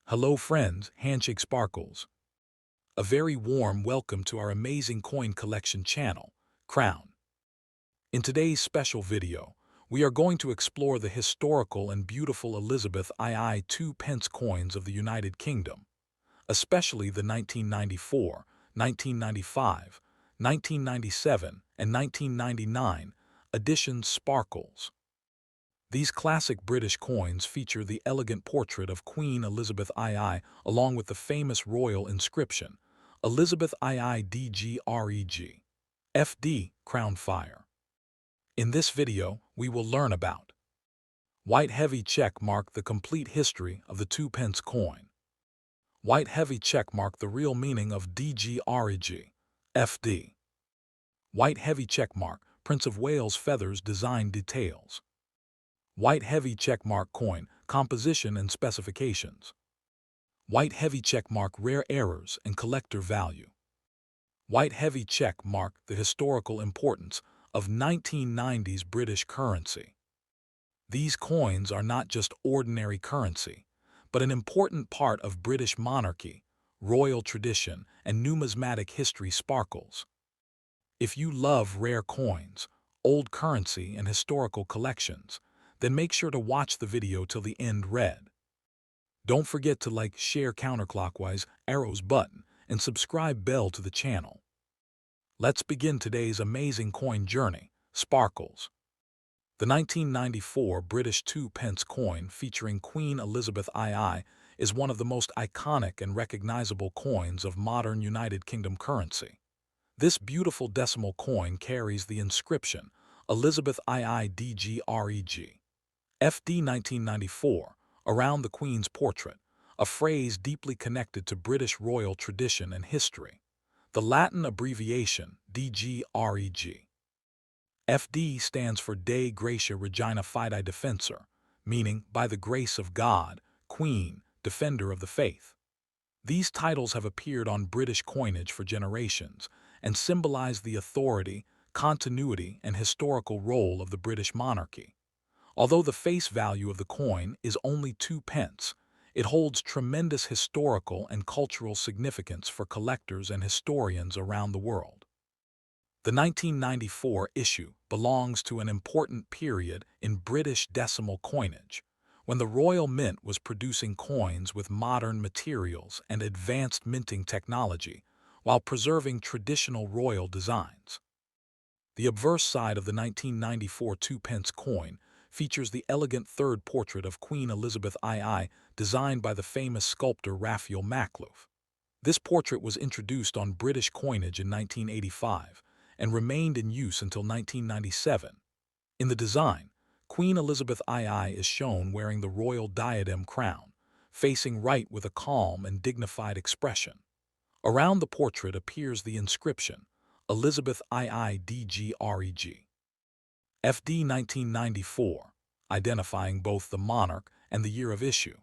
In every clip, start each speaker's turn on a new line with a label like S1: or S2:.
S1: Hello friends, Handshake Sparkles. A very warm welcome to our amazing coin collection channel, Crown. In today's special video, we are going to explore the historical and beautiful Elizabeth II Two Pence coins of the United Kingdom, especially the 1994, 1995, 1997, and 1999 edition sparkles. These classic British coins feature the elegant portrait of Queen Elizabeth II along with the famous royal inscription, Elizabeth II D.G. reg. FD, Crown Fire. In this video, we will learn about white heavy check mark, the complete history of the 2 pence coin. White heavy check mark, the real meaning of D.G. reg. FD. White heavy check mark, Prince of Wales feathers design details. White heavy checkmark coin, composition and specifications. White heavy checkmark, rare errors and collector value. White heavy checkmark, the historical importance of 1990s British currency. These coins are not just ordinary currency, but an important part of British monarchy, royal tradition, and numismatic history sparkles. If you love rare coins, old currency, and historical collections, then make sure to watch the video till the end read. Don't forget to like, share counterclockwise, arrows button, and subscribe bell to the channel. Let's begin today's amazing coin journey, sparkles. The 1994 British 2 pence coin featuring Queen Elizabeth II is one of the most iconic and recognizable coins of modern United Kingdom currency. This beautiful decimal coin carries the inscription, Elizabeth II D.G. reg. FD 1994, around the Queen's portrait, a phrase deeply connected to British royal tradition and history. The Latin abbreviation, D.G. reg. FD stands for Dei Gratia Regina Fidei Defensor, meaning, by the grace of God, Queen, Defender of the Faith. These titles have appeared on British coinage for generations and symbolize the authority, continuity, and historical role of the British monarchy. Although the face value of the coin is only 2 pence, it holds tremendous historical and cultural significance for collectors and historians around the world. The 1994 issue belongs to an important period in British decimal coinage, when the Royal Mint was producing coins with modern materials and advanced minting technology while preserving traditional royal designs. The obverse side of the 1994 2 pence coin features the elegant third portrait of Queen Elizabeth II, designed by the famous sculptor Raphael Makhlouf. This portrait was introduced on British coinage in 1985 and remained in use until 1997. In the design, Queen Elizabeth II is shown wearing the royal diadem crown, facing right with a calm and dignified expression. Around the portrait appears the inscription, Elizabeth II D.G. reg. FD 1994, identifying both the monarch and the year of issue.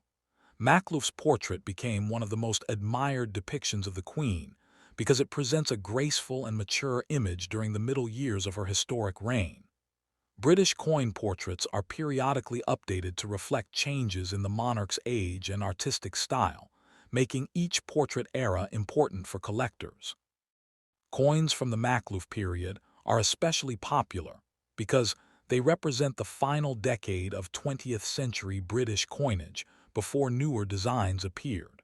S1: Makhlouf's portrait became one of the most admired depictions of the Queen because it presents a graceful and mature image during the middle years of her historic reign. British coin portraits are periodically updated to reflect changes in the monarch's age and artistic style, making each portrait era important for collectors. Coins from the Makhlouf period are especially popular because they represent the final decade of 20th century British coinage before newer designs appeared.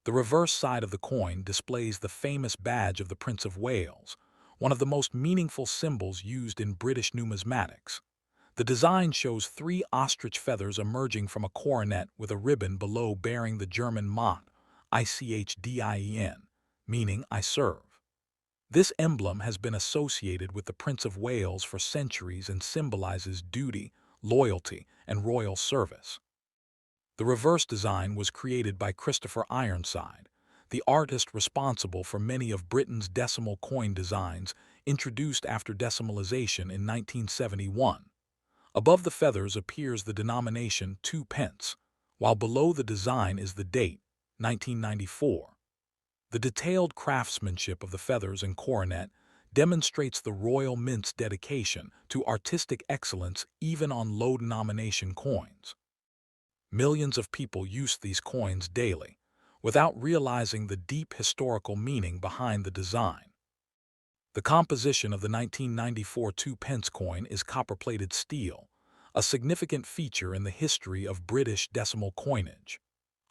S1: The reverse side of the coin displays the famous badge of the Prince of Wales, one of the most meaningful symbols used in British numismatics. The design shows 3 ostrich feathers emerging from a coronet with a ribbon below bearing the German mot, ICHDIEN, meaning I serve. This emblem has been associated with the Prince of Wales for centuries and symbolizes duty, loyalty, and royal service. The reverse design was created by Christopher Ironside, the artist responsible for many of Britain's decimal coin designs introduced after decimalization in 1971. Above the feathers appears the denomination 2 pence, while below the design is the date, 1994. The detailed craftsmanship of the feathers and coronet demonstrates the Royal Mint's dedication to artistic excellence even on low-denomination coins. Millions of people use these coins daily, without realizing the deep historical meaning behind the design. The composition of the 1994 2 pence coin is copper-plated steel, a significant feature in the history of British decimal coinage.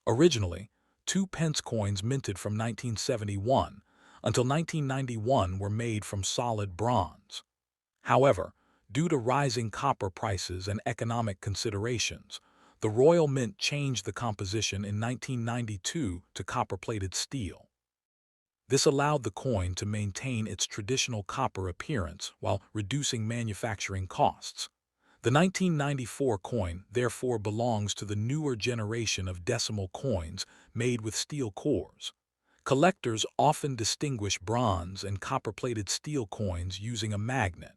S1: Originally, 2 pence coins minted from 1971 until 1991 were made from solid bronze. However, due to rising copper prices and economic considerations, the Royal Mint changed the composition in 1992 to copper-plated steel. This allowed the coin to maintain its traditional copper appearance while reducing manufacturing costs. The 1994 coin therefore belongs to the newer generation of decimal coins made with steel cores. Collectors often distinguish bronze and copper-plated steel coins using a magnet.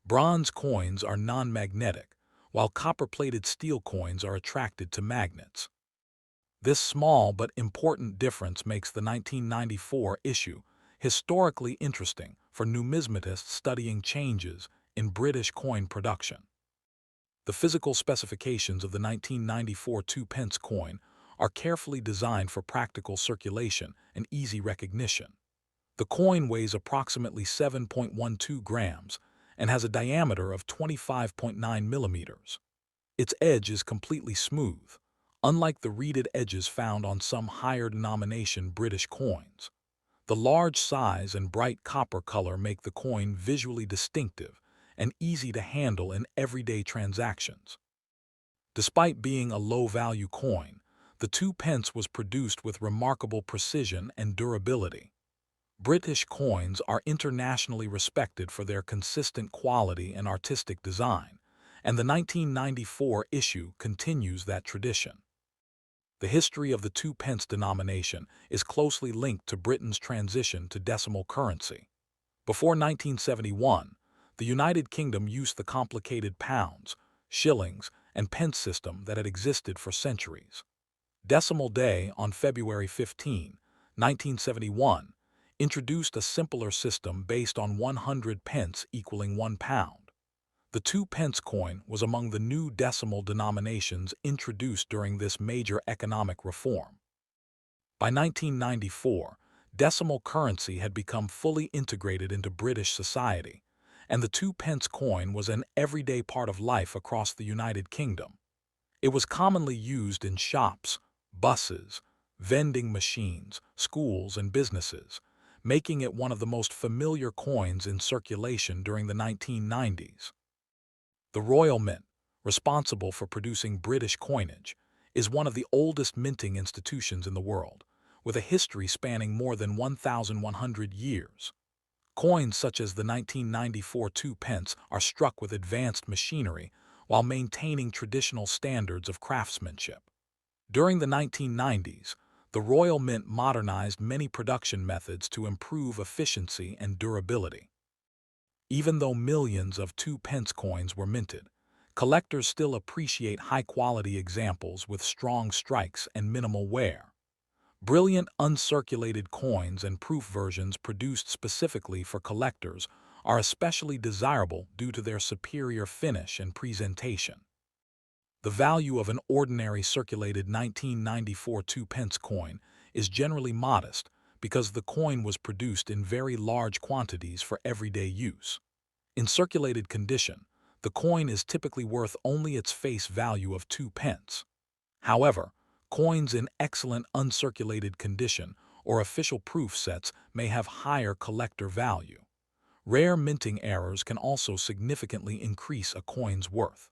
S1: Bronze coins are non-magnetic, while copper-plated steel coins are attracted to magnets. This small but important difference makes the 1994 issue historically interesting for numismatists studying changes in British coin production. The physical specifications of the 1994 2 pence coin are carefully designed for practical circulation and easy recognition. The coin weighs approximately 7.12 grams and has a diameter of 25.9 millimeters. Its edge is completely smooth, unlike the reeded edges found on some higher-denomination British coins. The large size and bright copper color make the coin visually distinctive and easy to handle in everyday transactions. Despite being a low-value coin, the 2 pence was produced with remarkable precision and durability. British coins are internationally respected for their consistent quality and artistic design, and the 1994 issue continues that tradition. The history of the 2 pence denomination is closely linked to Britain's transition to decimal currency. Before 1971, the United Kingdom used the complicated pounds, shillings, and pence system that had existed for centuries. Decimal Day on February 15, 1971, introduced a simpler system based on 100 pence equaling 1 pound. The 2 pence coin was among the new decimal denominations introduced during this major economic reform. By 1994, decimal currency had become fully integrated into British society, and the 2 pence coin was an everyday part of life across the United Kingdom. It was commonly used in shops, buses, vending machines, schools, and businesses, making it one of the most familiar coins in circulation during the 1990s. The Royal Mint, responsible for producing British coinage, is one of the oldest minting institutions in the world, with a history spanning more than 1,100 years. Coins such as the 1994 2 pence are struck with advanced machinery while maintaining traditional standards of craftsmanship. During the 1990s, the Royal Mint modernized many production methods to improve efficiency and durability. Even though millions of 2 pence coins were minted, collectors still appreciate high-quality examples with strong strikes and minimal wear. Brilliant uncirculated coins and proof versions produced specifically for collectors are especially desirable due to their superior finish and presentation. The value of an ordinary circulated 1994 2 pence coin is generally modest because the coin was produced in very large quantities for everyday use. In circulated condition, the coin is typically worth only its face value of 2 pence. However, coins in excellent uncirculated condition or official proof sets may have higher collector value. Rare minting errors can also significantly increase a coin's worth.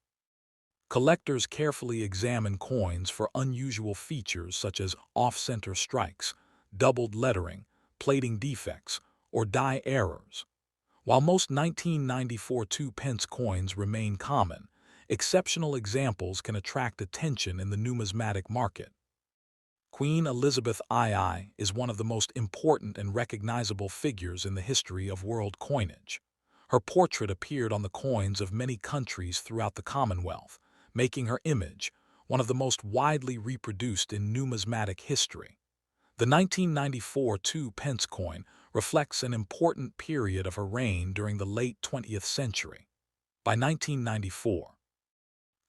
S1: Collectors carefully examine coins for unusual features such as off-center strikes, doubled lettering, plating defects, or die errors. While most 1994 2 pence coins remain common, exceptional examples can attract attention in the numismatic market. Queen Elizabeth II is one of the most important and recognizable figures in the history of world coinage. Her portrait appeared on the coins of many countries throughout the Commonwealth, making her image one of the most widely reproduced in numismatic history. The 1994 2 pence coin reflects an important period of her reign during the late 20th century. By 1994,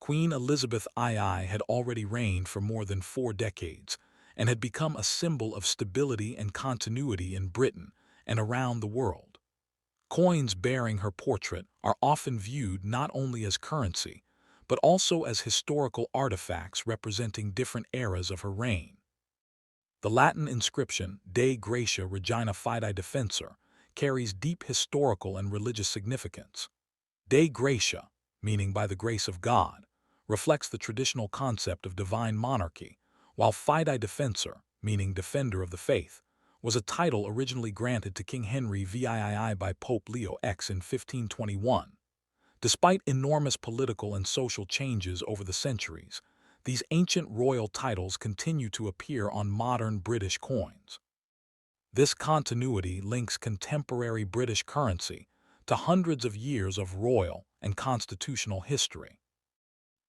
S1: Queen Elizabeth II had already reigned for more than 4 decades and had become a symbol of stability and continuity in Britain and around the world. Coins bearing her portrait are often viewed not only as currency, but also as historical artifacts representing different eras of her reign. The Latin inscription Dei Gratia Regina Fidei Defensor carries deep historical and religious significance. Dei Gratia, meaning by the grace of God, reflects the traditional concept of divine monarchy, while Fidei Defensor, meaning defender of the faith, was a title originally granted to King Henry VIII by Pope Leo X in 1521. Despite enormous political and social changes over the centuries, these ancient royal titles continue to appear on modern British coins. This continuity links contemporary British currency to hundreds of years of royal and constitutional history.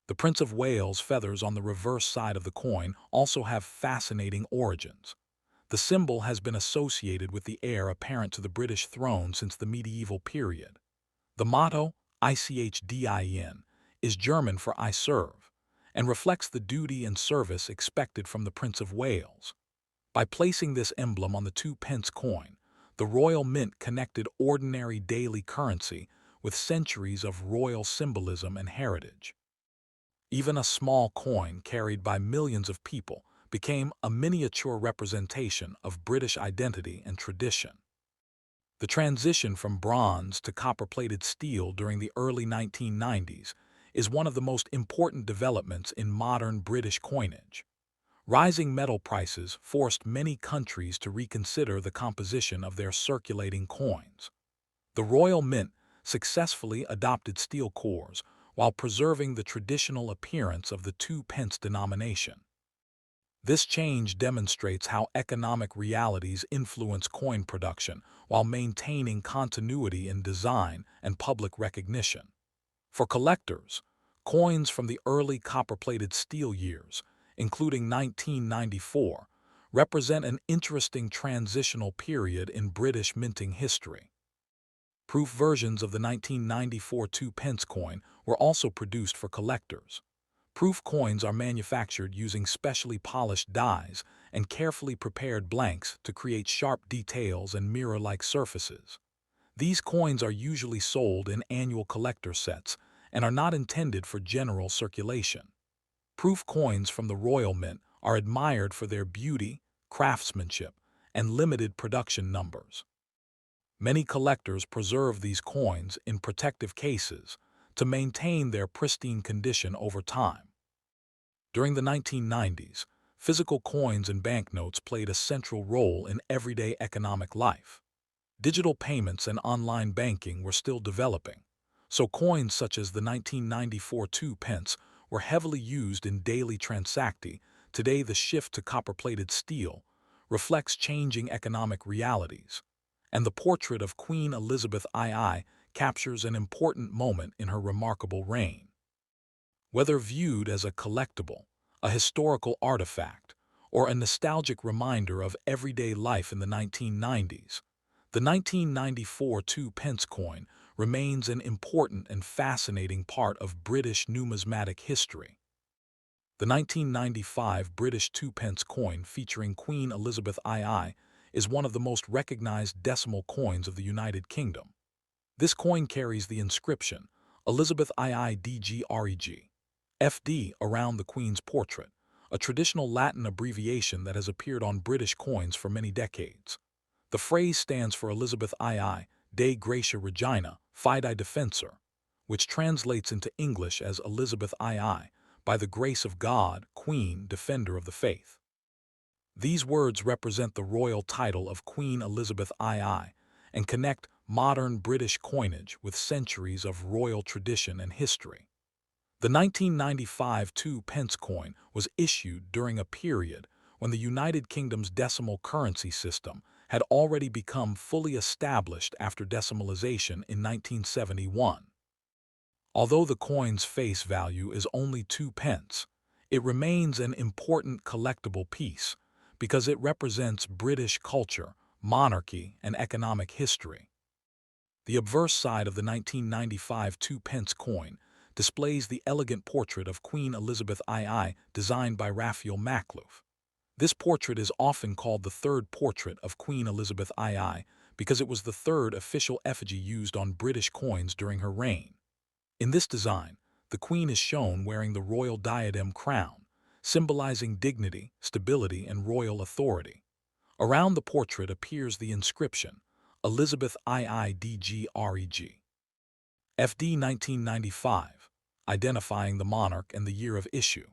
S1: The Prince of Wales feathers on the reverse side of the coin also have fascinating origins. The symbol has been associated with the heir apparent to the British throne since the medieval period. The motto, ICHDIN, is German for I serve, and reflects the duty and service expected from the Prince of Wales. By placing this emblem on the 2 pence coin, the royal mint connected ordinary daily currency with centuries of royal symbolism and heritage. Even a small coin carried by millions of people became a miniature representation of British identity and tradition. The transition from bronze to copper-plated steel during the early 1990s is one of the most important developments in modern British coinage. Rising metal prices forced many countries to reconsider the composition of their circulating coins. The Royal Mint successfully adopted steel cores while preserving the traditional appearance of the 2 pence denomination. This change demonstrates how economic realities influence coin production while maintaining continuity in design and public recognition. For collectors, coins from the early copper-plated steel years, including 1994, represent an interesting transitional period in British minting history. Proof versions of the 1994 2 pence coin were also produced for collectors. Proof coins are manufactured using specially polished dies and carefully prepared blanks to create sharp details and mirror-like surfaces. These coins are usually sold in annual collector sets and are not intended for general circulation. Proof coins from the Royal Mint are admired for their beauty, craftsmanship, and limited production numbers. Many collectors preserve these coins in protective cases to maintain their pristine condition over time. During the 1990s, physical coins and banknotes played a central role in everyday economic life. Digital payments and online banking were still developing, so coins such as the 1994 2 pence were heavily used in daily transacting. Today, the shift to copper-plated steel reflects changing economic realities, and the portrait of Queen Elizabeth II captures an important moment in her remarkable reign. Whether viewed as a collectible, a historical artifact, or a nostalgic reminder of everyday life in the 1990s, the 1994 2 pence coin remains an important and fascinating part of British numismatic history. The 1995 British 2 pence coin featuring Queen Elizabeth II is one of the most recognized decimal coins of the United Kingdom. This coin carries the inscription Elizabeth II D.G reg. FD around the Queen's portrait, a traditional Latin abbreviation that has appeared on British coins for many decades. The phrase stands for Elizabeth II, Dei Gratia Regina, Fidei Defensor, which translates into English as Elizabeth II, by the grace of God, Queen, Defender of the Faith. These words represent the royal title of Queen Elizabeth II and connect modern British coinage with centuries of royal tradition and history. The 1995 2 pence coin was issued during a period when the United Kingdom's decimal currency system had already become fully established after decimalization in 1971. Although the coin's face value is only 2 pence, it remains an important collectible piece because it represents British culture, monarchy, and economic history. The obverse side of the 1995 2 pence coin displays the elegant portrait of Queen Elizabeth II designed by Raphael Makhlouf. This portrait is often called the third portrait of Queen Elizabeth II because it was the third official effigy used on British coins during her reign. In this design, the Queen is shown wearing the royal diadem crown, symbolizing dignity, stability, and royal authority. Around the portrait appears the inscription, Elizabeth II D.G. reg. FD 1995, identifying the monarch and the year of issue.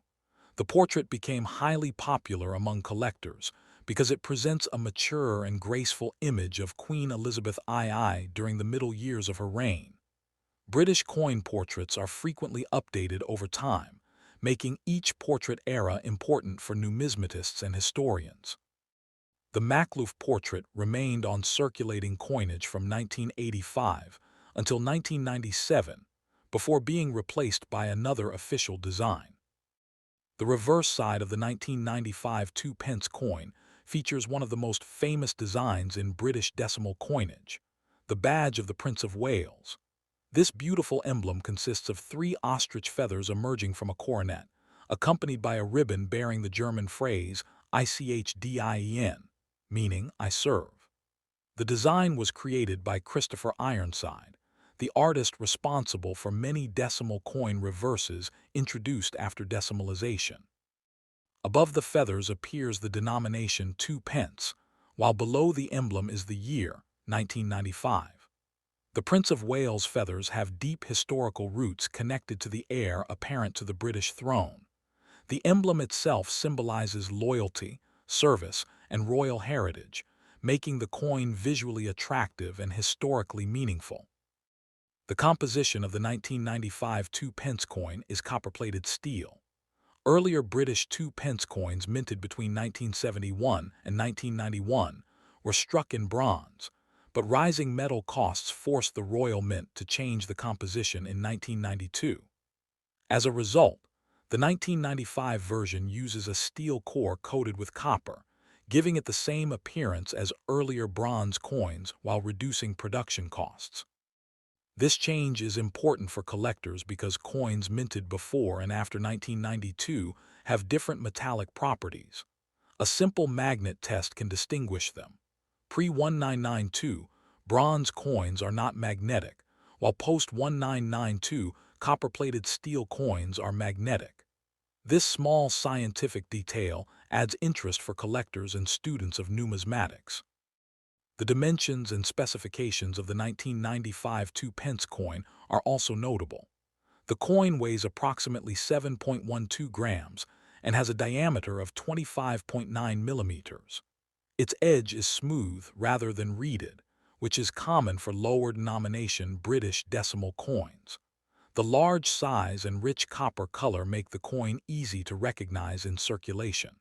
S1: The portrait became highly popular among collectors because it presents a mature and graceful image of Queen Elizabeth II during the middle years of her reign. British coin portraits are frequently updated over time, making each portrait era important for numismatists and historians. The Makhlouf portrait remained on circulating coinage from 1985 until 1997, before being replaced by another official design. The reverse side of the 1995 Two Pence coin features one of the most famous designs in British decimal coinage, the badge of the Prince of Wales. This beautiful emblem consists of three ostrich feathers emerging from a coronet, accompanied by a ribbon bearing the German phrase "ICHDIEN," meaning "I serve." The design was created by Christopher Ironside, the artist responsible for many decimal coin reverses introduced after decimalization. Above the feathers appears the denomination 2 pence, while below the emblem is the year, 1995. The Prince of Wales feathers have deep historical roots connected to the heir apparent to the British throne. The emblem itself symbolizes loyalty, service, and royal heritage, making the coin visually attractive and historically meaningful. The composition of the 1995 2 pence coin is copper-plated steel. Earlier British 2 pence coins minted between 1971 and 1991 were struck in bronze, but rising metal costs forced the Royal Mint to change the composition in 1992. As a result, the 1995 version uses a steel core coated with copper, giving it the same appearance as earlier bronze coins while reducing production costs. This change is important for collectors because coins minted before and after 1992 have different metallic properties. A simple magnet test can distinguish them. Pre-1992, bronze coins are not magnetic, while post-1992, copper-plated steel coins are magnetic. This small scientific detail adds interest for collectors and students of numismatics. The dimensions and specifications of the 1995 2 pence coin are also notable. The coin weighs approximately 7.12 grams and has a diameter of 25.9 millimeters. Its edge is smooth rather than reeded, which is common for lower denomination British decimal coins. The large size and rich copper color make the coin easy to recognize in circulation.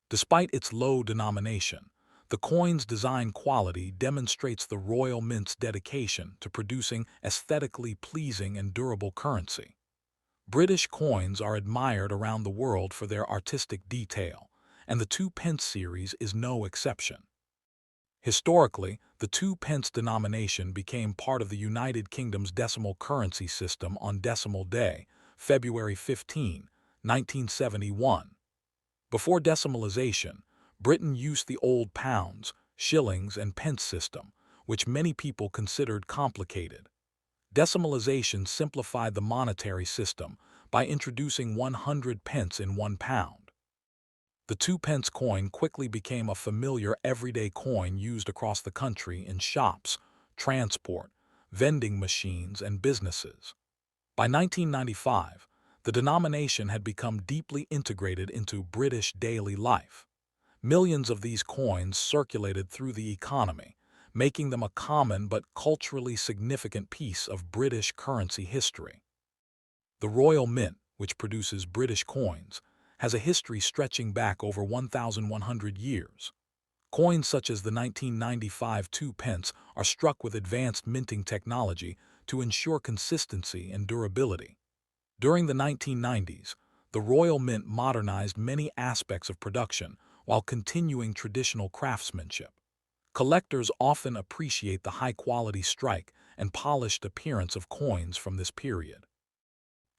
S1: Despite its low denomination, the coin's design quality demonstrates the Royal Mint's dedication to producing aesthetically pleasing and durable currency. British coins are admired around the world for their artistic detail, and the 2 pence series is no exception. Historically, the 2 pence denomination became part of the United Kingdom's decimal currency system on Decimal Day, February 15, 1971. Before decimalization, Britain used the old pounds, shillings, and pence system, which many people considered complicated. Decimalization simplified the monetary system by introducing 100 pence in 1 pound. The 2 pence coin quickly became a familiar everyday coin used across the country in shops, transport, vending machines, and businesses. By 1995, the denomination had become deeply integrated into British daily life. Millions of these coins circulated through the economy, making them a common but culturally significant piece of British currency history. The Royal Mint, which produces British coins, has a history stretching back over 1,100 years. Coins such as the 1995 2 pence are struck with advanced minting technology to ensure consistency and durability. During the 1990s, the Royal Mint modernized many aspects of production while continuing traditional craftsmanship. Collectors often appreciate the high-quality strike and polished appearance of coins from this period.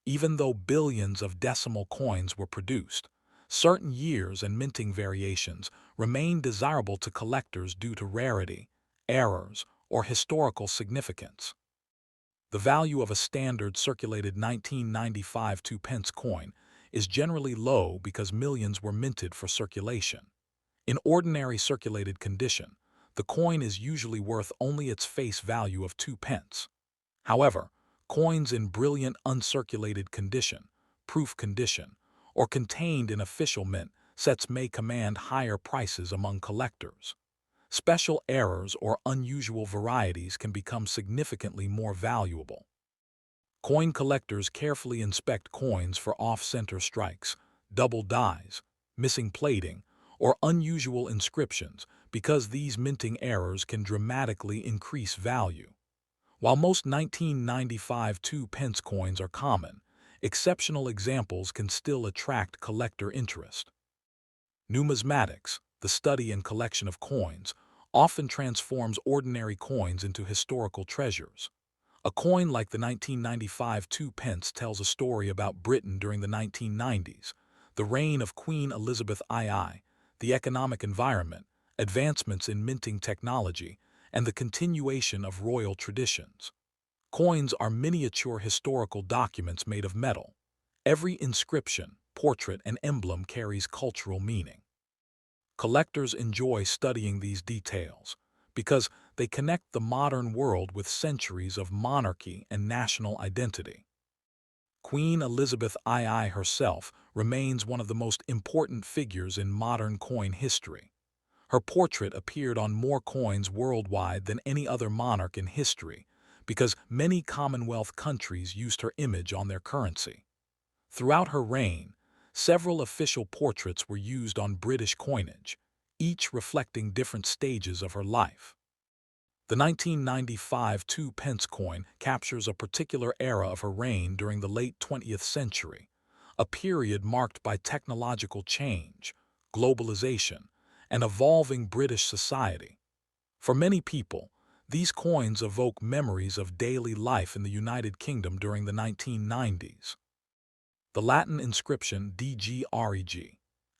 S1: Even though billions of decimal coins were produced, certain years and minting variations remain desirable to collectors due to rarity, errors, or historical significance. The value of a standard circulated 1995 2 pence coin is generally low because millions were minted for circulation. In ordinary circulated condition, the coin is usually worth only its face value of 2 pence. However, coins in brilliant uncirculated condition, proof condition, or contained in official mint sets may command higher prices among collectors. Special errors or unusual varieties can become significantly more valuable. Coin collectors carefully inspect coins for off-center strikes, double dies, missing plating, or unusual inscriptions because these minting errors can dramatically increase value. While most 1995 2 pence coins are common, exceptional examples can still attract collector interest. Numismatics, the study and collection of coins, often transforms ordinary coins into historical treasures. A coin like the 1995 2 pence tells a story about Britain during the 1990s, the reign of Queen Elizabeth II, the economic environment, advancements in minting technology, and the continuation of royal traditions. Coins are miniature historical documents made of metal. Every inscription, portrait, and emblem carries cultural meaning. Collectors enjoy studying these details because they connect the modern world with centuries of monarchy and national identity. Queen Elizabeth II herself remains one of the most important figures in modern coin history. Her portrait appeared on more coins worldwide than any other monarch in history because many Commonwealth countries used her image on their currency. Throughout her reign, several official portraits were used on British coinage, each reflecting different stages of her life. The 1995 2 pence coin captures a particular era of her reign during the late 20th century, a period marked by technological change, globalization, and evolving British society. For many people, these coins evoke memories of daily life in the United Kingdom during the 1990s. The Latin inscription D.G.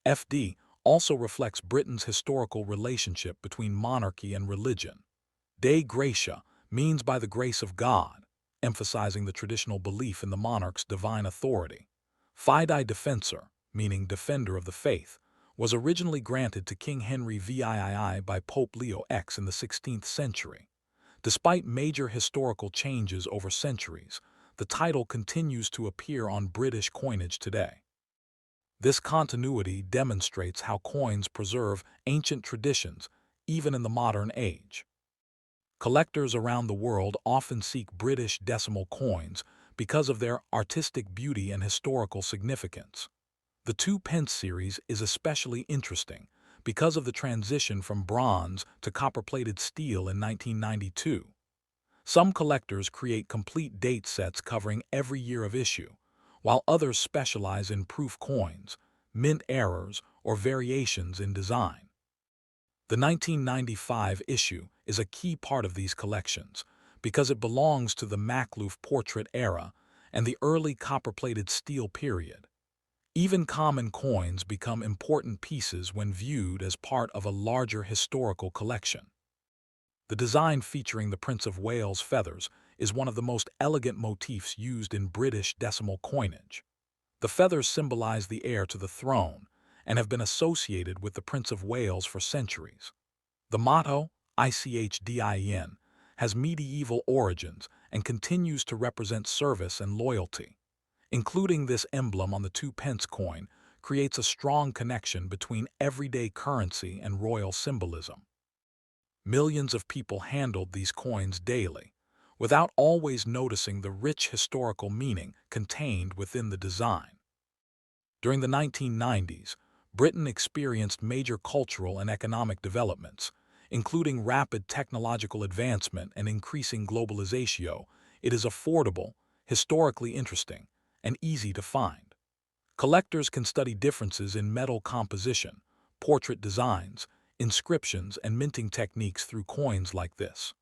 S1: FD also reflects Britain's historical relationship between monarchy and religion. Dei Gratia means by the grace of God, emphasizing the traditional belief in the monarch's divine authority. Fidei Defensor, meaning defender of the faith, was originally granted to King Henry VIII by Pope Leo X in the 16th century. Despite major historical changes over centuries, the title continues to appear on British coinage today. This continuity demonstrates how coins preserve ancient traditions even in the modern age. Collectors around the world often seek British decimal coins because of their artistic beauty and historical significance. The 2 pence series is especially interesting because of the transition from bronze to copper-plated steel in 1992. Some collectors create complete date sets covering every year of issue, while others specialize in proof coins, mint errors, or variations in design. The 1995 issue is a key part of these collections because it belongs to the Makloof portrait era and the early copper-plated steel period. Even common coins become important pieces when viewed as part of a larger historical collection. The design featuring the Prince of Wales feathers is one of the most elegant motifs used in British decimal coinage. The feathers symbolize the heir to the throne and have been associated with the Prince of Wales for centuries. The motto, ICHDIN, has medieval origins and continues to represent service and loyalty. Including this emblem on the 2 pence coin creates a strong connection between everyday currency and royal symbolism. Millions of people handled these coins daily, without always noticing the rich historical meaning contained within the design. During the 1990s, Britain experienced major cultural and economic developments, including rapid technological advancement and increasing globalization. It is affordable, historically interesting, and easy to find. Collectors can study differences in metal composition, portrait designs, inscriptions, and minting techniques through coins like this.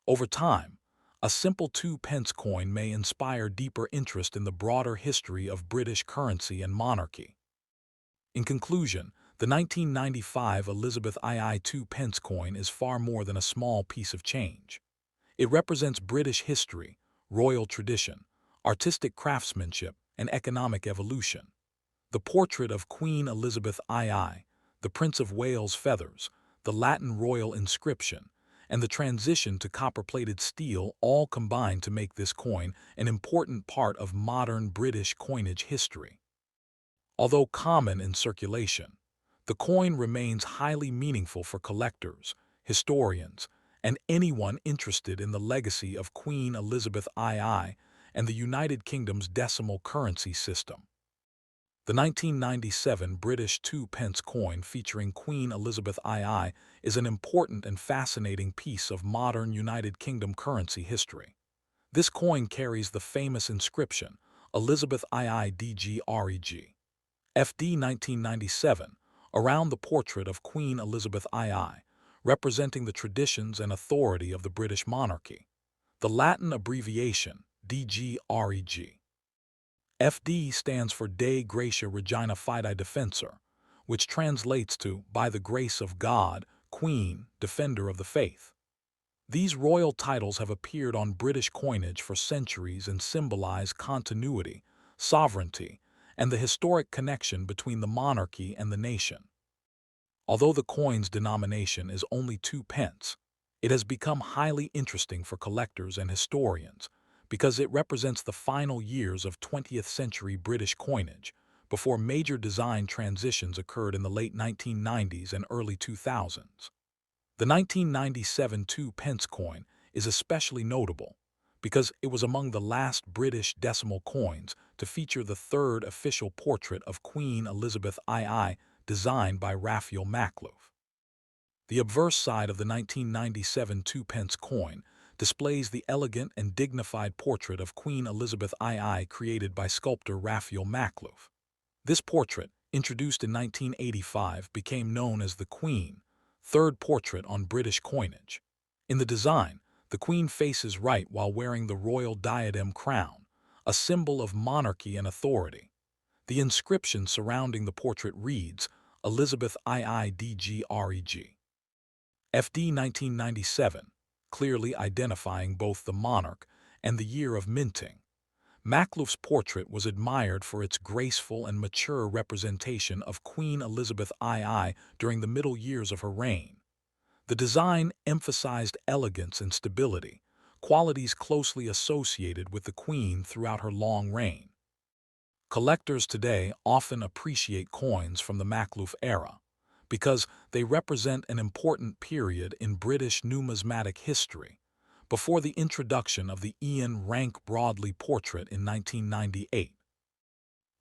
S1: Over time, A simple 2 pence coin may inspire deeper interest in the broader history of British currency and monarchy. In conclusion, the 1995 Elizabeth II 2 pence coin is far more than a small piece of change. It represents British history, royal tradition, artistic craftsmanship, and economic evolution. The portrait of Queen Elizabeth II, the Prince of Wales feathers, the Latin royal inscription, and the transition to copper-plated steel all combine to make this coin an important part of modern British coinage history. Although common in circulation, the coin remains highly meaningful for collectors, historians, and anyone interested in the legacy of Queen Elizabeth II and the United Kingdom's decimal currency system. The 1997 British 2 pence coin featuring Queen Elizabeth II is an important and fascinating piece of modern United Kingdom currency history. This coin carries the famous inscription, Elizabeth II D.G. reg. FD 1997, around the portrait of Queen Elizabeth II, representing the traditions and authority of the British monarchy. The Latin abbreviation, D.G. reg. FD stands for Dei Gratia Regina Fidei Defensor, which translates to By the Grace of God, Queen, Defender of the Faith. These royal titles have appeared on British coinage for centuries and symbolize continuity, sovereignty, and the historic connection between the monarchy and the nation. Although the coin's denomination is only 2 pence, it has become highly interesting for collectors and historians because it represents the final years of 20th century British coinage before major design transitions occurred in the late 1990s and early 2000s. The 1997 2 pence coin is especially notable because it was among the last British decimal coins to feature the third official portrait of Queen Elizabeth II designed by Raphael Makhlouf. The obverse side of the 1997 2 pence coin displays the elegant and dignified portrait of Queen Elizabeth II created by sculptor Raphael Makhlouf. This portrait, introduced in 1985, became known as the Queen, third portrait on British coinage. In the design, the Queen faces right while wearing the royal diadem crown, a symbol of monarchy and authority. The inscription surrounding the portrait reads, Elizabeth II D.G. reg. FD 1997, clearly identifying both the monarch and the year of minting. Makhlouf's portrait was admired for its graceful and mature representation of Queen Elizabeth II during the middle years of her reign. The design emphasized elegance and stability, qualities closely associated with the Queen throughout her long reign. Collectors today often appreciate coins from the Makhlouf era because they represent an important period in British numismatic history, before the introduction of the Ian Rank Broadley portrait in 1998.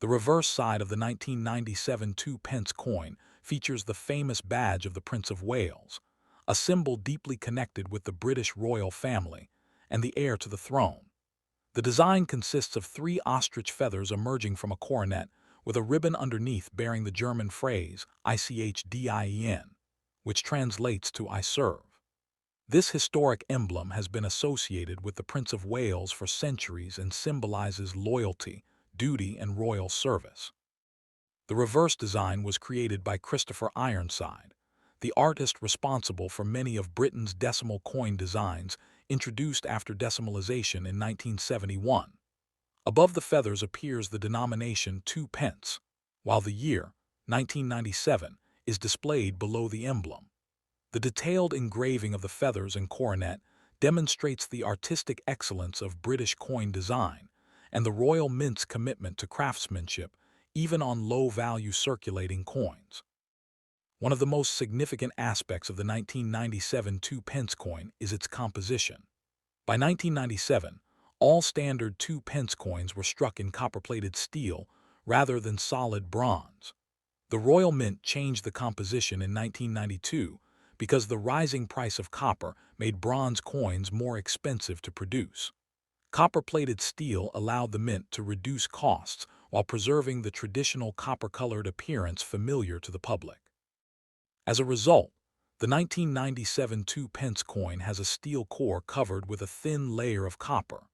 S1: The reverse side of the 1997 2 pence coin features the famous badge of the Prince of Wales, a symbol deeply connected with the British royal family and the heir to the throne. The design consists of 3 ostrich feathers emerging from a coronet with a ribbon underneath bearing the German phrase "ICHDIEN," which translates to I serve. This historic emblem has been associated with the Prince of Wales for centuries and symbolizes loyalty, duty, and royal service. The reverse design was created by Christopher Ironside, the artist responsible for many of Britain's decimal coin designs introduced after decimalization in 1971. Above the feathers appears the denomination 2 pence, while the year, 1997, is displayed below the emblem. The detailed engraving of the feathers and coronet demonstrates the artistic excellence of British coin design and the Royal Mint's commitment to craftsmanship, even on low-value circulating coins. One of the most significant aspects of the 1997 2 pence coin is its composition. By 1997, all standard 2 pence coins were struck in copper-plated steel rather than solid bronze. The Royal Mint changed the composition in 1992 because the rising price of copper made bronze coins more expensive to produce. Copper-plated steel allowed the mint to reduce costs while preserving the traditional copper-colored appearance familiar to the public. As a result, The 1997 2 pence coin has a steel core covered with a thin layer of copper.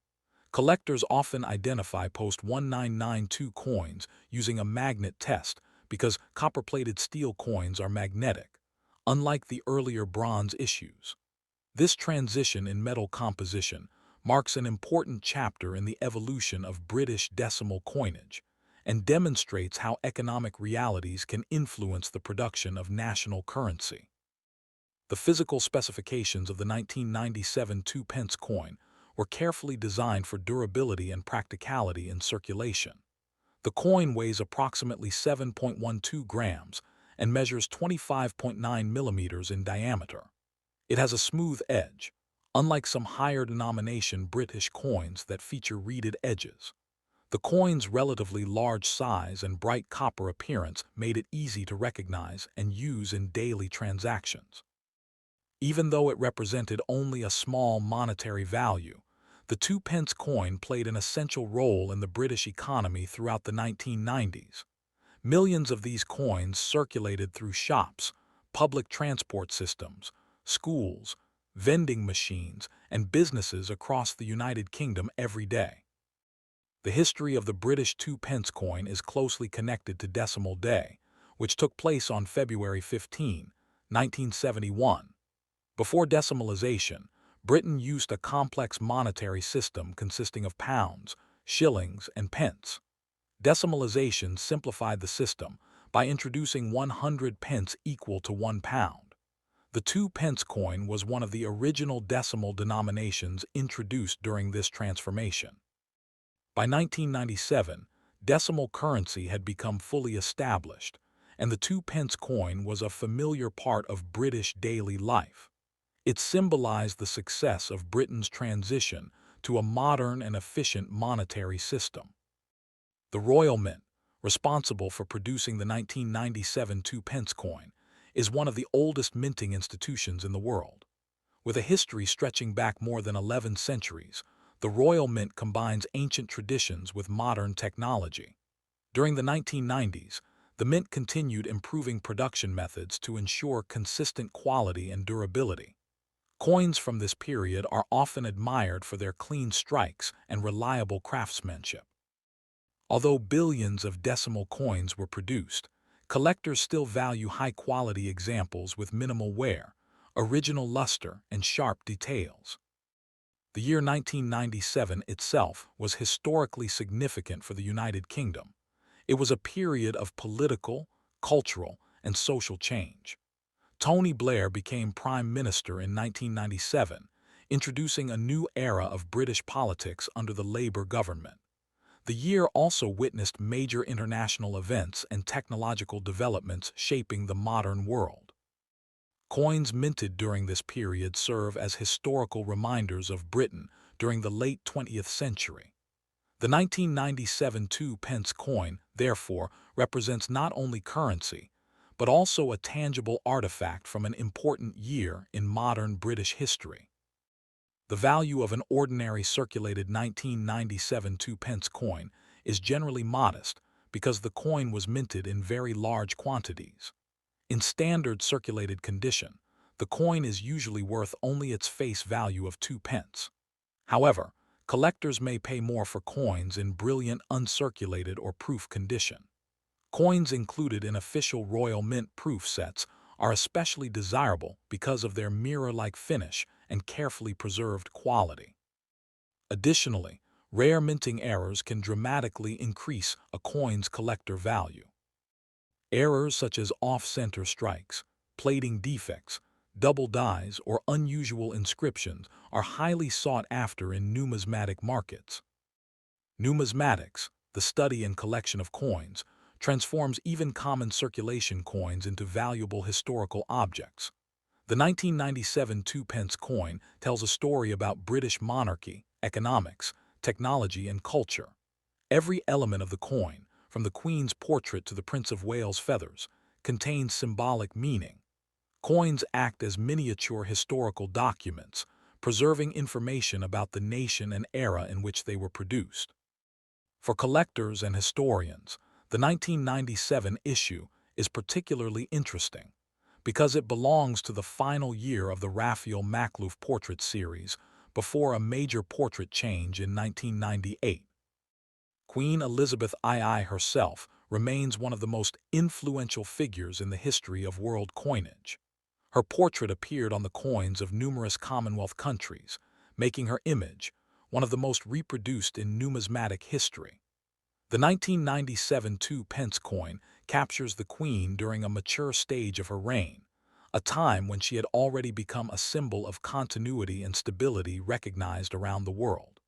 S1: Collectors often identify post-1992 coins using a magnet test because copper-plated steel coins are magnetic, unlike the earlier bronze issues. This transition in metal composition marks an important chapter in the evolution of British decimal coinage and demonstrates how economic realities can influence the production of national currency. The physical specifications of the 1997 2 pence coin were carefully designed for durability and practicality in circulation. The coin weighs approximately 7.12 grams and measures 25.9 millimeters in diameter. It has a smooth edge, unlike some higher-denomination British coins that feature reeded edges. The coin's relatively large size and bright copper appearance made it easy to recognize and use in daily transactions. Even though it represented only a small monetary value, the 2 pence coin played an essential role in the British economy throughout the 1990s. Millions of these coins circulated through shops, public transport systems, schools, vending machines, and businesses across the United Kingdom every day. The history of the British 2 pence coin is closely connected to Decimal Day, which took place on February 15, 1971. Before decimalization, Britain used a complex monetary system consisting of pounds, shillings, and pence. Decimalization simplified the system by introducing 100 pence equal to 1 pound. The 2 pence coin was one of the original decimal denominations introduced during this transformation. By 1997, decimal currency had become fully established, and the 2 pence coin was a familiar part of British daily life. It symbolized the success of Britain's transition to a modern and efficient monetary system. The Royal Mint, responsible for producing the 1997 2 pence coin, is one of the oldest minting institutions in the world. With a history stretching back more than 11 centuries, the Royal Mint combines ancient traditions with modern technology. During the 1990s, the Mint continued improving production methods to ensure consistent quality and durability. Coins from this period are often admired for their clean strikes and reliable craftsmanship. Although billions of decimal coins were produced, collectors still value high-quality examples with minimal wear, original luster, and sharp details. The year 1997 itself was historically significant for the United Kingdom. It was a period of political, cultural, and social change. Tony Blair became Prime Minister in 1997, introducing a new era of British politics under the Labour government. The year also witnessed major international events and technological developments shaping the modern world. Coins minted during this period serve as historical reminders of Britain during the late 20th century. The 1997 2 pence coin, therefore, represents not only currency, but also a tangible artifact from an important year in modern British history. The value of an ordinary circulated 1997 2 pence coin is generally modest because the coin was minted in very large quantities. In standard circulated condition, the coin is usually worth only its face value of 2 pence. However, collectors may pay more for coins in brilliant uncirculated or proof condition. Coins included in official Royal Mint proof sets are especially desirable because of their mirror-like finish and carefully preserved quality. Additionally, rare minting errors can dramatically increase a coin's collector value. Errors such as off-center strikes, plating defects, double dies, or unusual inscriptions are highly sought after in numismatic markets. Numismatics, the study and collection of coins, transforms even common circulation coins into valuable historical objects. The 1997 2 pence coin tells a story about British monarchy, economics, technology, and culture. Every element of the coin, from the Queen's portrait to the Prince of Wales' feathers, contains symbolic meaning. Coins act as miniature historical documents, preserving information about the nation and era in which they were produced. For collectors and historians, the 1997 issue is particularly interesting because it belongs to the final year of the Raphael Makhlouf portrait series before a major portrait change in 1998. Queen Elizabeth II herself remains one of the most influential figures in the history of world coinage. Her portrait appeared on the coins of numerous Commonwealth countries, making her image one of the most reproduced in numismatic history. The 1997 Two Pence coin captures the Queen during a mature stage of her reign, a time when she had already become a symbol of continuity and stability recognized around the world.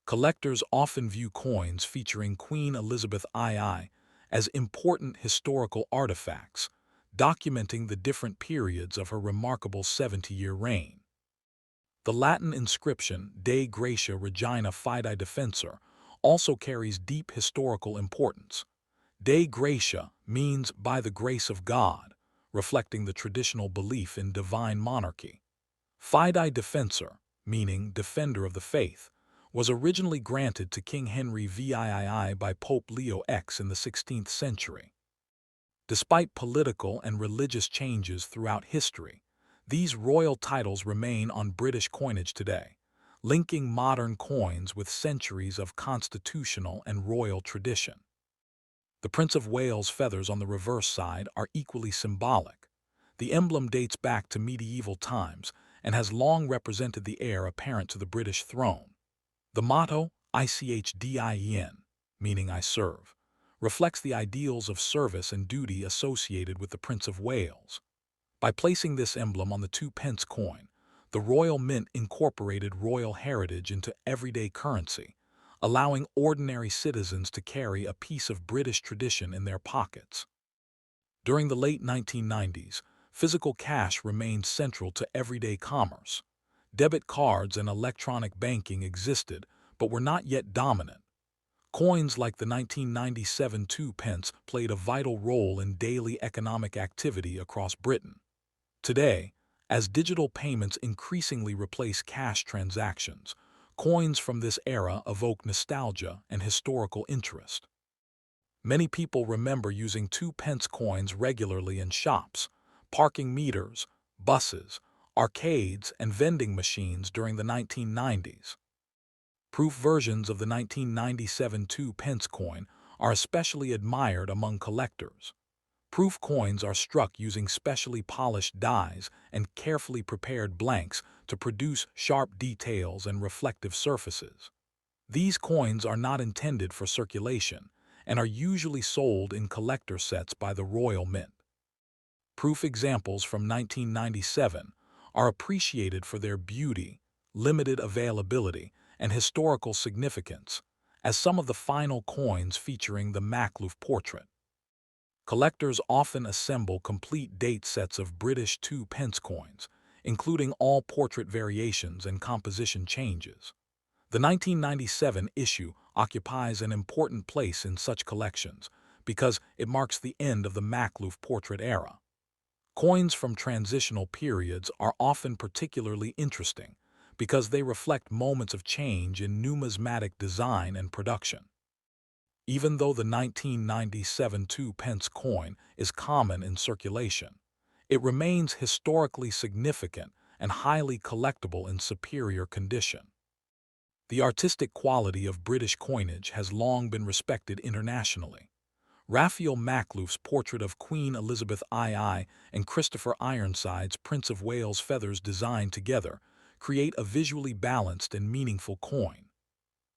S1: Collectors often view coins featuring Queen Elizabeth II as important historical artifacts, documenting the different periods of her remarkable 70-year reign. The Latin inscription Dei Gratia Regina Fidei Defensor also carries deep historical importance. Dei Gratia means by the grace of God, reflecting the traditional belief in divine monarchy. Fidei Defensor, meaning defender of the faith, was originally granted to King Henry VIII by Pope Leo X in the 16th century. Despite political and religious changes throughout history, these royal titles remain on British coinage today, linking modern coins with centuries of constitutional and royal tradition. The Prince of Wales feathers on the reverse side are equally symbolic. The emblem dates back to medieval times and has long represented the heir apparent to the British throne. The motto, ICHDIEN, meaning I serve, reflects the ideals of service and duty associated with the Prince of Wales. By placing this emblem on the 2 pence coin, the Royal Mint incorporated royal heritage into everyday currency, allowing ordinary citizens to carry a piece of British tradition in their pockets. During the late 1990s, physical cash remained central to everyday commerce. Debit cards and electronic banking existed, but were not yet dominant. Coins like the 1997 2 pence played a vital role in daily economic activity across Britain. Today, as digital payments increasingly replace cash transactions, coins from this era evoke nostalgia and historical interest. Many people remember using 2 pence coins regularly in shops, parking meters, buses, arcades, and vending machines during the 1990s. Proof versions of the 1997 2 pence coin are especially admired among collectors. Proof coins are struck using specially polished dies and carefully prepared blanks to produce sharp details and reflective surfaces. These coins are not intended for circulation and are usually sold in collector sets by the Royal Mint. Proof examples from 1997 are appreciated for their beauty, limited availability, and historical significance, as some of the final coins featuring the Makhlouf portrait. Collectors often assemble complete date sets of British 2 pence coins, including all portrait variations and composition changes. The 1997 issue occupies an important place in such collections because it marks the end of the Makhlouf portrait era. Coins from transitional periods are often particularly interesting because they reflect moments of change in numismatic design and production. Even though the 1997 2 pence coin is common in circulation, it remains historically significant and highly collectible in superior condition. The artistic quality of British coinage has long been respected internationally. Raphael Makhlouf's portrait of Queen Elizabeth II and Christopher Ironside's Prince of Wales feathers designed together create a visually balanced and meaningful coin.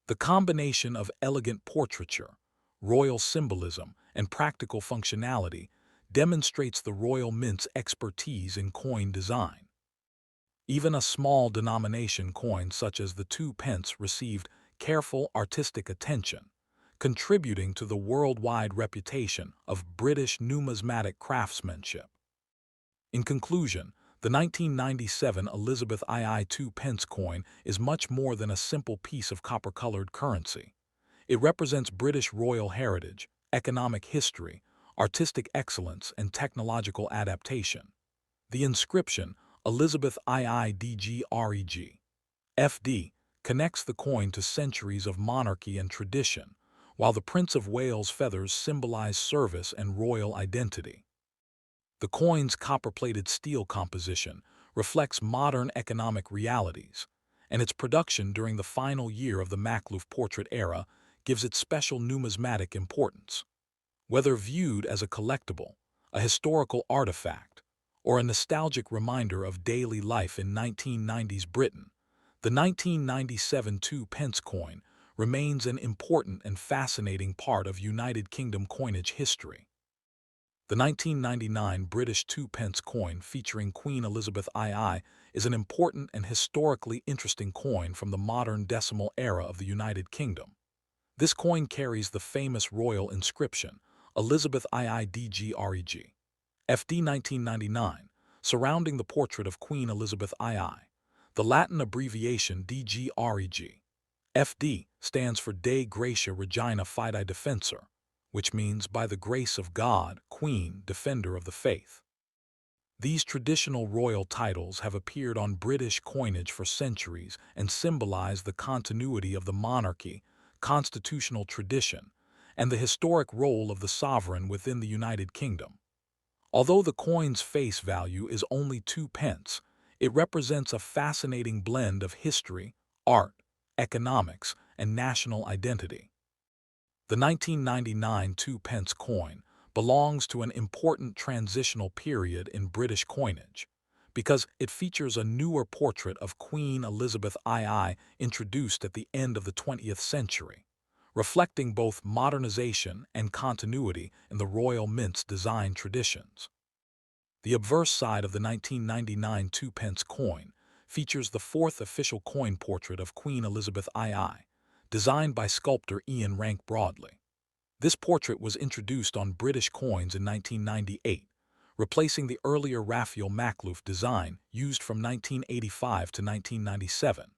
S1: The combination of elegant portraiture, royal symbolism, and practical functionality demonstrates the Royal Mint's expertise in coin design. Even a small denomination coin such as the 2 pence received careful artistic attention, contributing to the worldwide reputation of British numismatic craftsmanship. In conclusion, the 1997 Elizabeth II 2 pence coin is much more than a simple piece of copper-colored currency. It represents British royal heritage, economic history, artistic excellence, and technological adaptation. The inscription, Elizabeth II D.G REG, FD, connects the coin to centuries of monarchy and tradition, while the Prince of Wales feathers symbolize service and royal identity. The coin's copper-plated steel composition reflects modern economic realities, and its production during the final year of the Makhlouf portrait era gives it special numismatic importance. Whether viewed as a collectible, a historical artifact, or a nostalgic reminder of daily life in 1990s Britain, the 1997 Two Pence coin remains an important and fascinating part of United Kingdom coinage history. The 1999 British Two Pence coin featuring Queen Elizabeth II is an important and historically interesting coin from the modern decimal era of the United Kingdom. This coin carries the famous royal inscription, Elizabeth II D.G. reg. FD 1999, surrounding the portrait of Queen Elizabeth II. The Latin abbreviation D.G. reg. FD stands for Dei Gratia Regina Fidei Defensor, which means by the grace of God, Queen, Defender of the Faith. These traditional royal titles have appeared on British coinage for centuries and symbolize the continuity of the monarchy, constitutional tradition, and the historic role of the sovereign within the United Kingdom. Although the coin's face value is only 2 pence, it represents a fascinating blend of history, art, economics, and national identity. The 1999 Two Pence coin belongs to an important transitional period in British coinage because it features a newer portrait of Queen Elizabeth II introduced at the end of the 20th century, reflecting both modernization and continuity in the Royal Mint's design traditions. The obverse side of the 1999 Two Pence coin features the fourth official coin portrait of Queen Elizabeth II, designed by sculptor Ian Rank Broadley. This portrait was introduced on British coins in 1998, replacing the earlier Raphael Makhlouf design used from 1985 to 1997.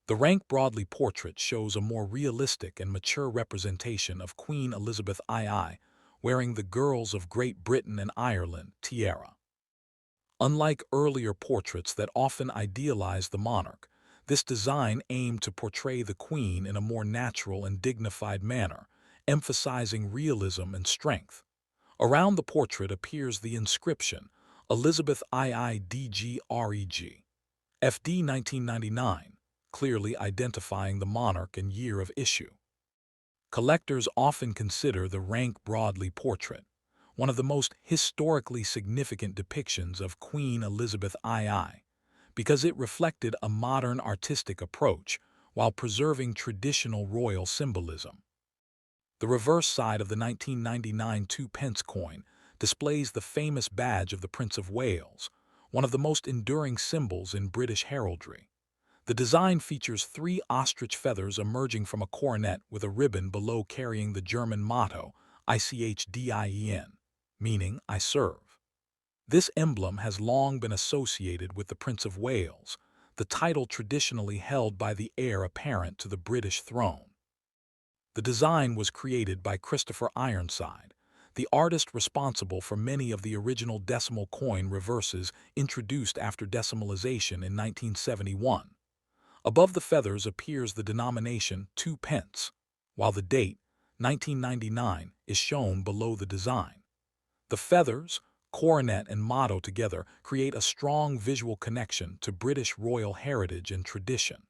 S1: The Rank Broadley portrait shows a more realistic and mature representation of Queen Elizabeth II wearing the Girls of Great Britain and Ireland tiara. Unlike earlier portraits that often idealized the monarch, this design aimed to portray the Queen in a more natural and dignified manner, emphasizing realism and strength. Around the portrait appears the inscription, Elizabeth II D.G. reg. FD 1999, clearly identifying the monarch and year of issue. Collectors often consider the Rank Broadley portrait one of the most historically significant depictions of Queen Elizabeth II, because it reflected a modern artistic approach while preserving traditional royal symbolism. The reverse side of the 1999 Two Pence coin displays the famous badge of the Prince of Wales, one of the most enduring symbols in British heraldry. The design features 3 ostrich feathers emerging from a coronet with a ribbon below carrying the German motto, ICHDIEN, meaning I serve. This emblem has long been associated with the Prince of Wales, the title traditionally held by the heir apparent to the British throne. The design was created by Christopher Ironside, the artist responsible for many of the original decimal coin reverses introduced after decimalization in 1971. Above the feathers appears the denomination 2 pence, while the date, 1999, is shown below the design. The feathers, coronet, and motto together create a strong visual connection to British royal heritage and tradition.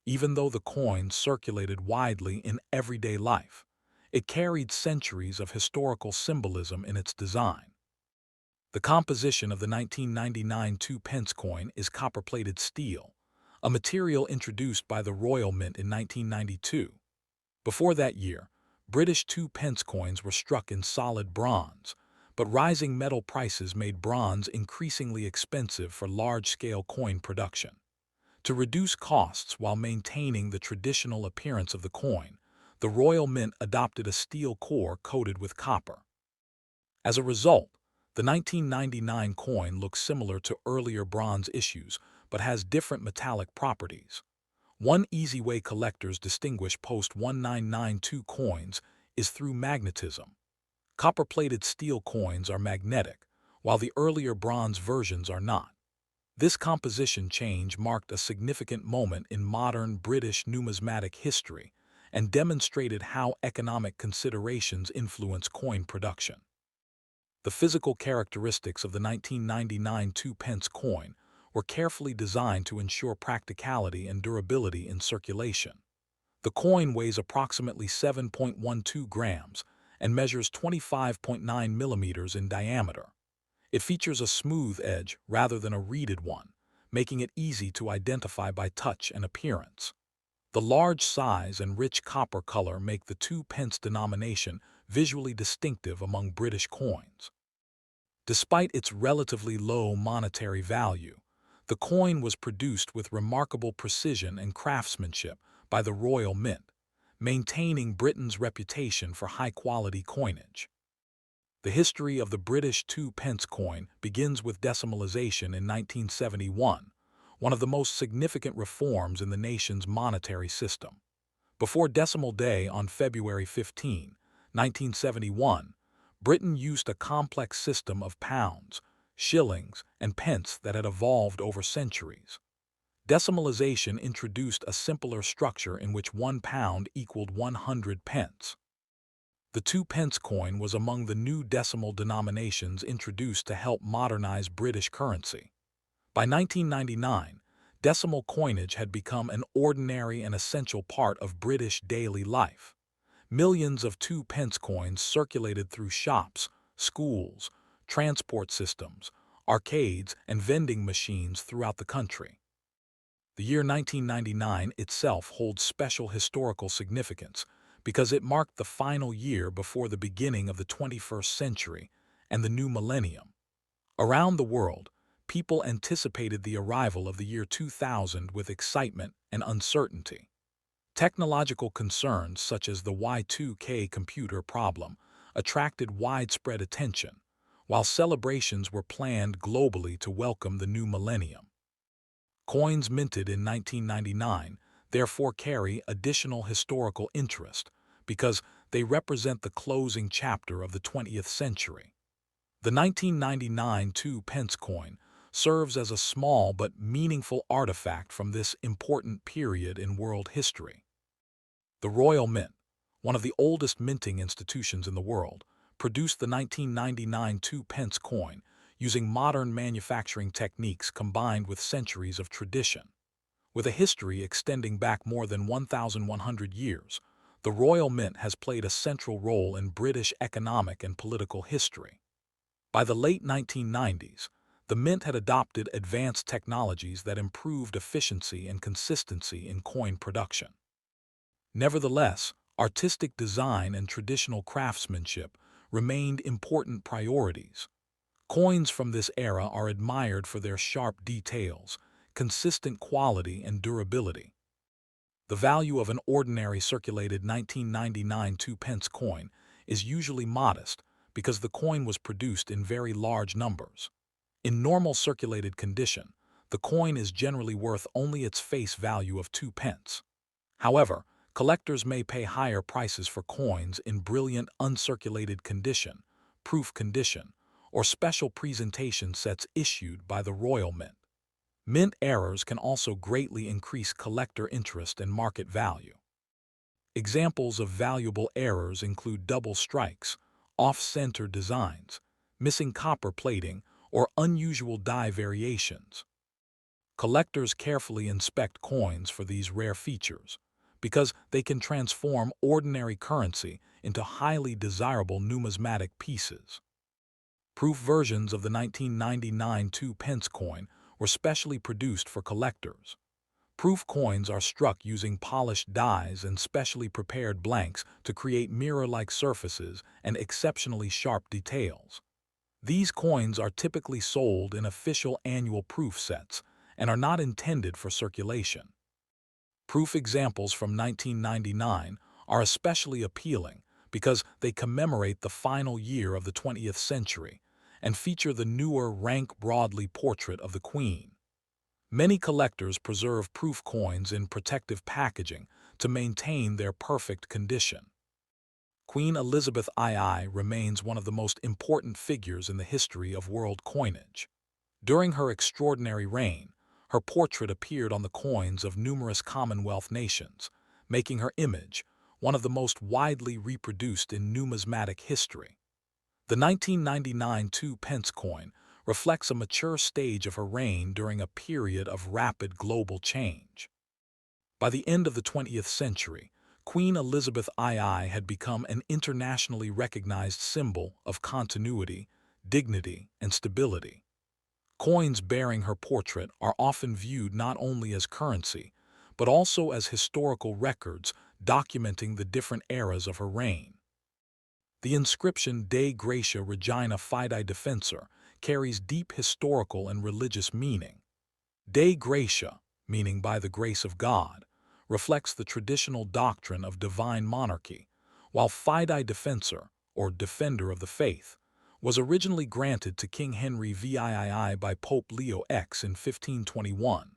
S1: Even though the coin circulated widely in everyday life, it carried centuries of historical symbolism in its design. The composition of the 1999 Two Pence coin is copper-plated steel, a material introduced by the Royal Mint in 1992. Before that year, British 2 pence coins were struck in solid bronze, but rising metal prices made bronze increasingly expensive for large-scale coin production. To reduce costs while maintaining the traditional appearance of the coin, the Royal Mint adopted a steel core coated with copper. As a result, the 1999 coin looks similar to earlier bronze issues, but has different metallic properties. One easy way collectors distinguish post-1992 coins is through magnetism. Copper-plated steel coins are magnetic, while the earlier bronze versions are not. This composition change marked a significant moment in modern British numismatic history and demonstrated how economic considerations influence coin production. The physical characteristics of the 1999 2 pence coin were carefully designed to ensure practicality and durability in circulation. The coin weighs approximately 7.12 grams and measures 25.9 millimeters in diameter. It features a smooth edge rather than a reeded one, making it easy to identify by touch and appearance. The large size and rich copper color make the 2 pence denomination visually distinctive among British coins. Despite its relatively low monetary value, the coin was produced with remarkable precision and craftsmanship by the Royal Mint, maintaining Britain's reputation for high-quality coinage. The history of the British 2 pence coin begins with decimalisation in 1971, one of the most significant reforms in the nation's monetary system. Before Decimal Day on February 15, 1971, Britain used a complex system of pounds, shillings, and pence that had evolved over centuries. Decimalisation introduced a simpler structure in which 1 pound equaled 100 pence. The 2 pence coin was among the new decimal denominations introduced to help modernize British currency. By 1999, decimal coinage had become an ordinary and essential part of British daily life. Millions of 2 pence coins circulated through shops, schools, transport systems, arcades, and vending machines throughout the country. The year 1999 itself holds special historical significance because it marked the final year before the beginning of the 21st century and the new millennium. Around the world, people anticipated the arrival of the year 2000 with excitement and uncertainty. Technological concerns such as the Y2K computer problem attracted widespread attention, while celebrations were planned globally to welcome the new millennium. Coins minted in 1999 therefore carry additional historical interest because they represent the closing chapter of the 20th century. The 1999 2 pence coin serves as a small but meaningful artifact from this important period in world history. The Royal Mint, one of the oldest minting institutions in the world, produced the 1999 2 pence coin using modern manufacturing techniques combined with centuries of tradition. With a history extending back more than 1,100 years, the Royal Mint has played a central role in British economic and political history. By the late 1990s, the Mint had adopted advanced technologies that improved efficiency and consistency in coin production. Nevertheless, artistic design and traditional craftsmanship remained important priorities. Coins from this era are admired for their sharp details, consistent quality, and durability. The value of an ordinary circulated 1999 2 pence coin is usually modest because the coin was produced in very large numbers. In normal circulated condition, the coin is generally worth only its face value of 2 pence. However, collectors may pay higher prices for coins in brilliant uncirculated condition, proof condition, or special presentation sets issued by the Royal Mint. Mint errors can also greatly increase collector interest and market value. Examples of valuable errors include double strikes, off-center designs, missing copper plating, or unusual die variations. Collectors carefully inspect coins for these rare features because they can transform ordinary currency into highly desirable numismatic pieces. Proof versions of the 1999 2 pence coin were specially produced for collectors. Proof coins are struck using polished dies and specially prepared blanks to create mirror-like surfaces and exceptionally sharp details. These coins are typically sold in official annual proof sets and are not intended for circulation. Proof examples from 1999 are especially appealing because they commemorate the final year of the 20th century and feature the newer rank broadly portrait of the Queen. Many collectors preserve proof coins in protective packaging to maintain their perfect condition. Queen Elizabeth II remains one of the most important figures in the history of world coinage. During her extraordinary reign, her portrait appeared on the coins of numerous Commonwealth nations, making her image one of the most widely reproduced in numismatic history. The 1999 2 pence coin reflects a mature stage of her reign during a period of rapid global change. By the end of the 20th century, Queen Elizabeth II had become an internationally recognized symbol of continuity, dignity, and stability. Coins bearing her portrait are often viewed not only as currency, but also as historical records documenting the different eras of her reign. The inscription Dei Gratia Regina Fidei Defensor carries deep historical and religious meaning. Dei Gratia, meaning by the grace of God, reflects the traditional doctrine of divine monarchy, while Fidei Defensor, or defender of the faith, was originally granted to King Henry VIII by Pope Leo X in 1521.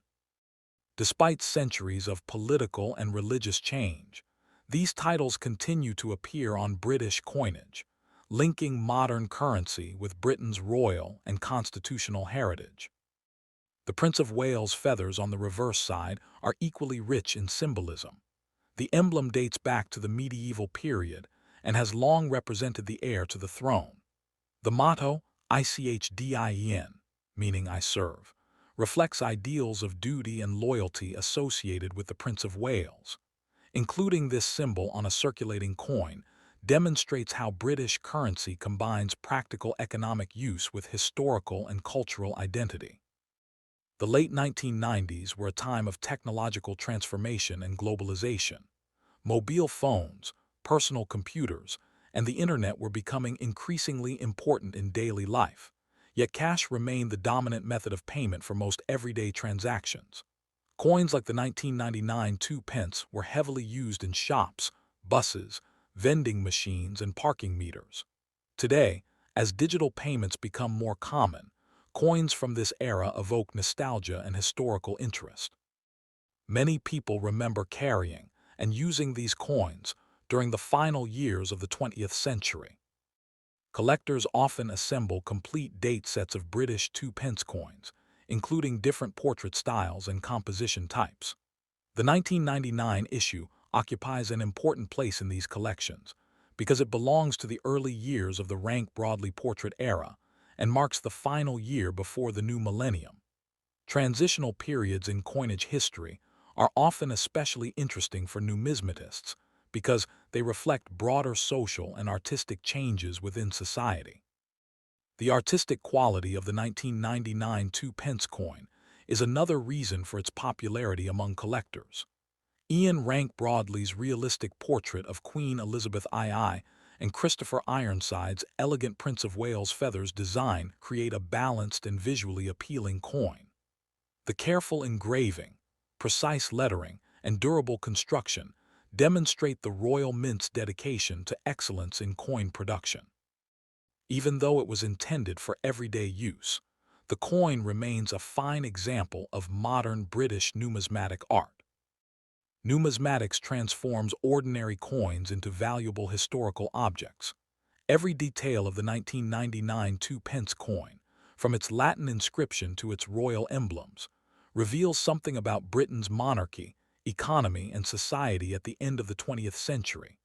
S1: Despite centuries of political and religious change, these titles continue to appear on British coinage, linking modern currency with Britain's royal and constitutional heritage. The Prince of Wales feathers on the reverse side are equally rich in symbolism. The emblem dates back to the medieval period and has long represented the heir to the throne. The motto, ICHDIEN, meaning I serve, reflects ideals of duty and loyalty associated with the Prince of Wales. Including this symbol on a circulating coin demonstrates how British currency combines practical economic use with historical and cultural identity. The late 1990s were a time of technological transformation and globalization. Mobile phones, personal computers, and the internet were becoming increasingly important in daily life, yet cash remained the dominant method of payment for most everyday transactions. Coins like the 1999 2 pence were heavily used in shops, buses, vending machines, and parking meters. Today, as digital payments become more common, coins from this era evoke nostalgia and historical interest. Many people remember carrying and using these coins during the final years of the 20th century. Collectors often assemble complete date sets of British 2 pence coins, including different portrait styles and composition types. The 1999 issue occupies an important place in these collections because it belongs to the early years of the rank broadly portrait era and marks the final year before the new millennium. Transitional periods in coinage history are often especially interesting for numismatists because they reflect broader social and artistic changes within society. The artistic quality of the 1999 2 pence coin is another reason for its popularity among collectors. Ian Rank Broadley's realistic portrait of Queen Elizabeth II and Christopher Ironside's elegant Prince of Wales feathers design create a balanced and visually appealing coin. The careful engraving, precise lettering, and durable construction demonstrate the Royal Mint's dedication to excellence in coin production. Even though it was intended for everyday use, the coin remains a fine example of modern British numismatic art. Numismatics transforms ordinary coins into valuable historical objects. Every detail of the 1999 2 pence coin, from its Latin inscription to its royal emblems, reveals something about Britain's monarchy, economy, and society at the end of the 20th century.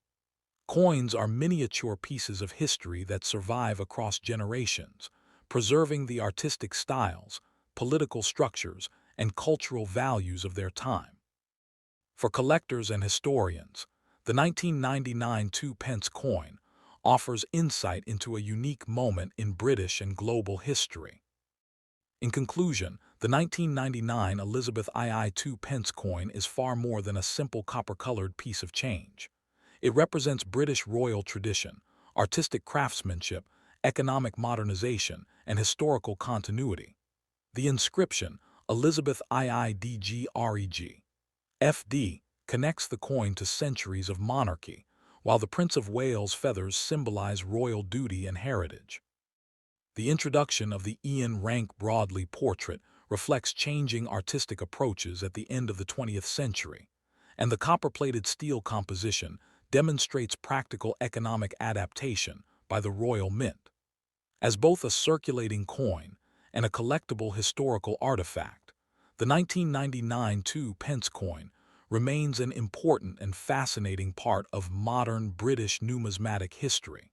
S1: Coins are miniature pieces of history that survive across generations, preserving the artistic styles, political structures, and cultural values of their time. For collectors and historians, the 1999 2 pence coin offers insight into a unique moment in British and global history. In conclusion, the 1999 Elizabeth II 2 pence coin is far more than a simple copper-colored piece of change. It represents British royal tradition, artistic craftsmanship, economic modernization, and historical continuity. The inscription, Elizabeth II D.G REG, FD, connects the coin to centuries of monarchy, while the Prince of Wales feathers symbolize royal duty and heritage. The introduction of the Ian Rank Broadley portrait reflects changing artistic approaches at the end of the 20th century, and the copper-plated steel composition demonstrates practical economic adaptation by the Royal Mint. As both a circulating coin and a collectible historical artifact, the 1999 2 pence coin remains an important and fascinating part of modern British numismatic history.